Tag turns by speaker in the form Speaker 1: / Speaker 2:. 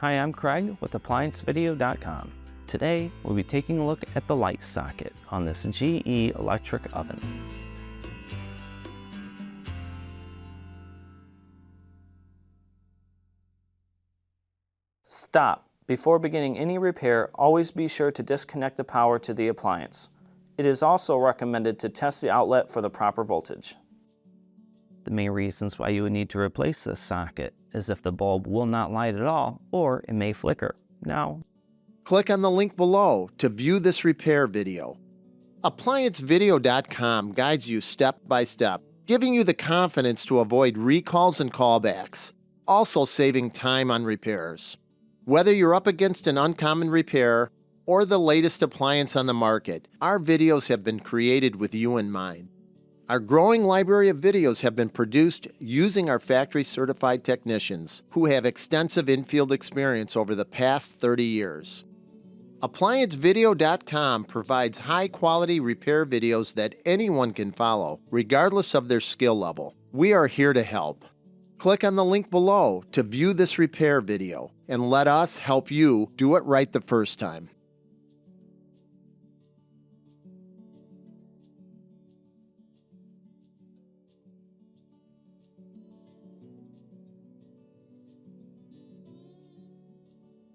Speaker 1: Hi, I'm Craig with ApplianceVideo.com. Today, we'll be taking a look at the light socket on this GE electric oven. Stop. Before beginning any repair, always be sure to disconnect the power to the appliance. It is also recommended to test the outlet for the proper voltage. The main reasons why you would need to replace this socket is if the bulb will not light at all, or it may flicker. Now,
Speaker 2: click on the link below to view this repair video. ApplianceVideo.com guides you step by step, giving you the confidence to avoid recalls and callbacks, also saving time on repairs. Whether you're up against an uncommon repair or the latest appliance on the market, our videos have been created with you in mind. Our growing library of videos have been produced using our factory-certified technicians who have extensive infield experience over the past 30 years. ApplianceVideo.com provides high-quality repair videos that anyone can follow, regardless of their skill level. We are here to help. Click on the link below to view this repair video and let us help you do it right the first time.